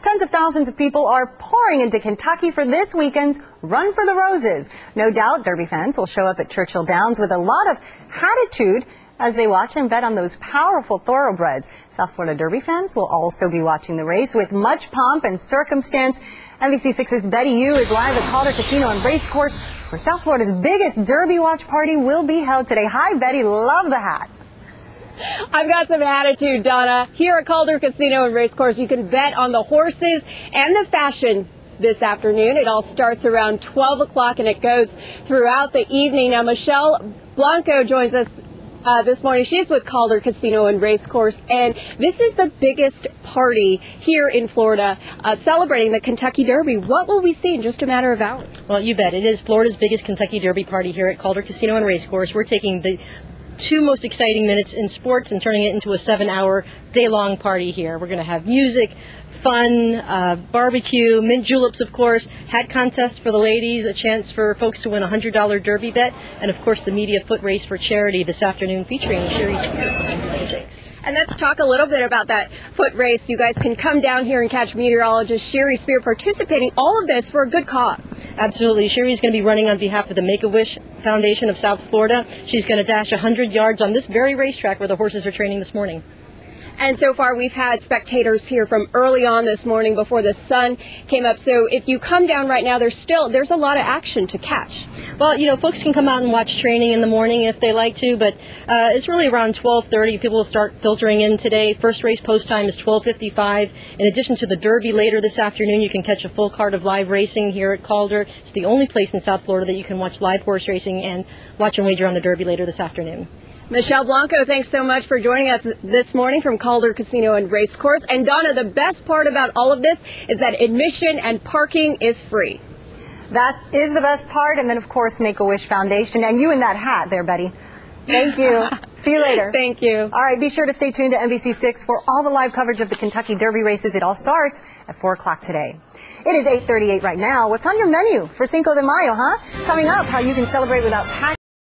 Tens of thousands of people are pouring into Kentucky for this weekend's Run for the Roses. No doubt Derby fans will show up at Churchill Downs with a lot of attitude as they watch and bet on those powerful thoroughbreds. South Florida Derby fans will also be watching the race with much pomp and circumstance. NBC6's Betty Yu is live at Calder Casino and Racecourse, where South Florida's biggest Derby watch party will be held today. Hi, Betty. Love the hat. I've got some attitude, Donna. Here at Calder Casino and Racecourse, you can bet on the horses and the fashion this afternoon. It all starts around 12 o'clock and it goes throughout the evening. Now, Michelle Blanco joins us this morning. She's with Calder Casino and Racecourse, and this is the biggest party here in Florida celebrating the Kentucky Derby. What will we see in just a matter of hours? Well, you bet. It is Florida's biggest Kentucky Derby party here at Calder Casino and Racecourse. We're taking the two most exciting minutes in sports and turning it into a 7-hour day-long party here. We're going to have music, fun, barbecue, mint juleps, of course, hat contest for the ladies, a chance for folks to win a $100 Derby bet, and of course the media foot race for charity this afternoon featuring Sherry Spear from NBC6. And let's talk a little bit about that foot race. You guys can come down here and catch meteorologist Sherry Spear participating, all of this for a good cause. Absolutely. Sherry's going to be running on behalf of the Make-A-Wish Foundation of South Florida. She's going to dash 100 yards on this very racetrack where the horses are training this morning. And so far, we've had spectators here from early on this morning before the sun came up. So if you come down right now, there's a lot of action to catch. Well, you know, folks can come out and watch training in the morning if they like to, but it's really around 12:30. People will start filtering in today. First race post time is 12:55. In addition to the Derby later this afternoon, you can catch a full card of live racing here at Calder. It's the only place in South Florida that you can watch live horse racing and watch and wager on the Derby later this afternoon. Michelle Blanco, thanks so much for joining us this morning from Calder Casino and Racecourse. And Donna, the best part about all of this is that admission and parking is free. That is the best part. And then, of course, Make-A-Wish Foundation. And you in that hat there, Betty. Thank you. See you later. Thank you. All right, be sure to stay tuned to NBC6 for all the live coverage of the Kentucky Derby races. It all starts at 4 o'clock today. It is 8:38 right now. What's on your menu for Cinco de Mayo, huh? Coming up, how you can celebrate without packing.